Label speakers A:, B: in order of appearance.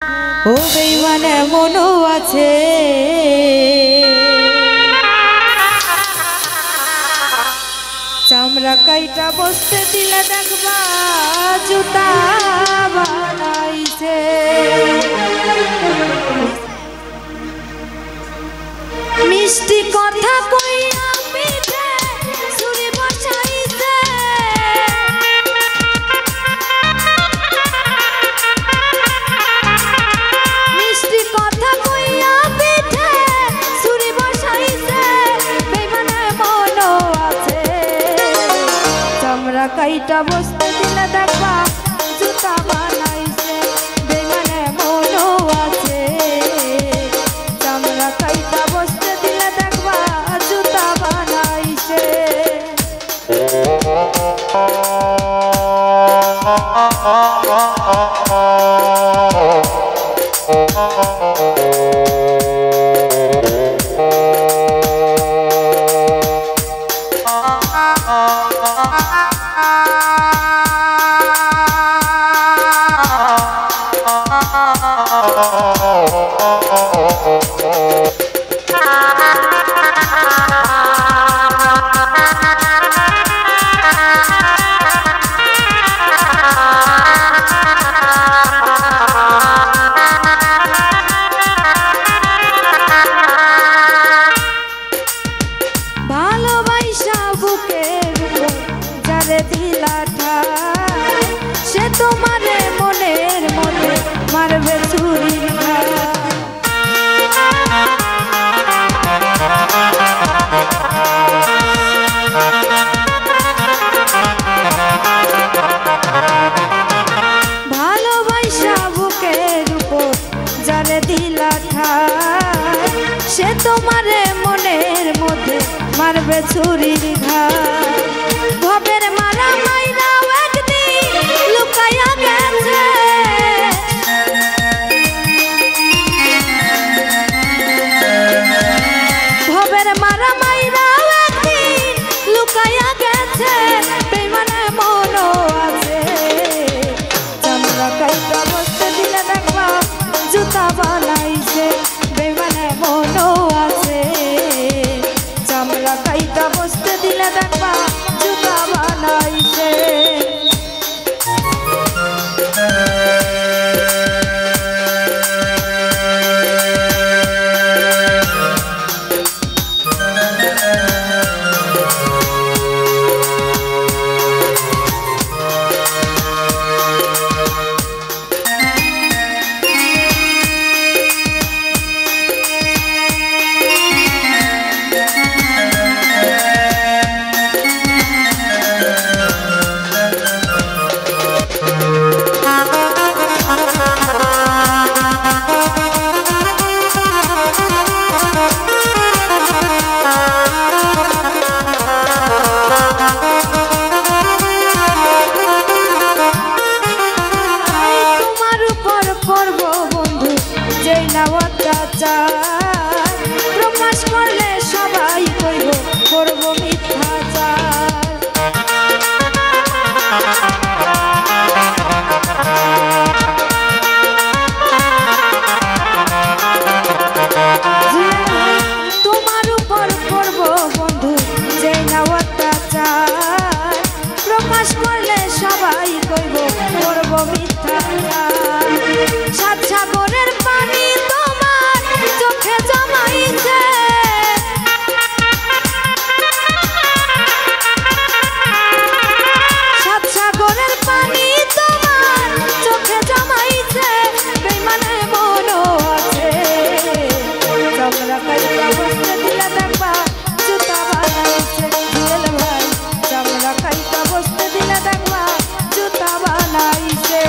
A: ও বেঈমান এমনও আছে চামড়া কাইটা বসতে দিলে দেখবা জুতা বানাইছে। মিষ্টি কথা কইয়া পিঠে ছুরি বসাইছে। মিষ্টি কথা কইয়া পিঠে ছুরি বসাইছে। বেঈমান এমনও আছে চামড়া কাইটা বসতে দিলে দেখবা জুতা বানাইছে। বেঈমান এমনও আছে চামড়া কাইটা বসতে দিলে দেখবা জুতা বানাইছে। ভালোবাসা বুকের উপর যারে দিলা ঠাই সে তোমারে মনের মনে মারবে ছুরির ঘাই। ভালোবাসা বুকের উপর যারে দিলা ঠাই সে তোমারে মনের মধ্যে মারবে ছুরির ঘাই। ভবের মারা মাইরাও একদিন লুকাইয়া গেছে। ভবের মারা মাইরাও একদিন লুকাইয়া গেছে। বেঈমান এমনও আছে চামড়া কাইটা বসতে দিলে দেখবা জুতা বানাইছে। বেঈমান এমনও আছে চামড়া কাইটা বসতে দিলে দেখবা জুতা বানাইছে। প্রকাশ করলে সবাই কইব করব মিথ্যাচার। তোমার উপর করব বন্ধু যে না অত্যাচার। প্রকাশ করলে সবাই কইব করব মিথ্যাচার। সাত সাগরের পানি তোমার চোখে জমাইছে। সাত সাগরের পানি তোমার চোখে জমাইছে। বেঈমান এমনও আছে চামড়া কাইটা বসতে দিলে দেখবা জুতা বানাইছে। জুয়েল ভাই চামড়া কাইটা বসতে দিলে দেখবা জুতা বানাইছে।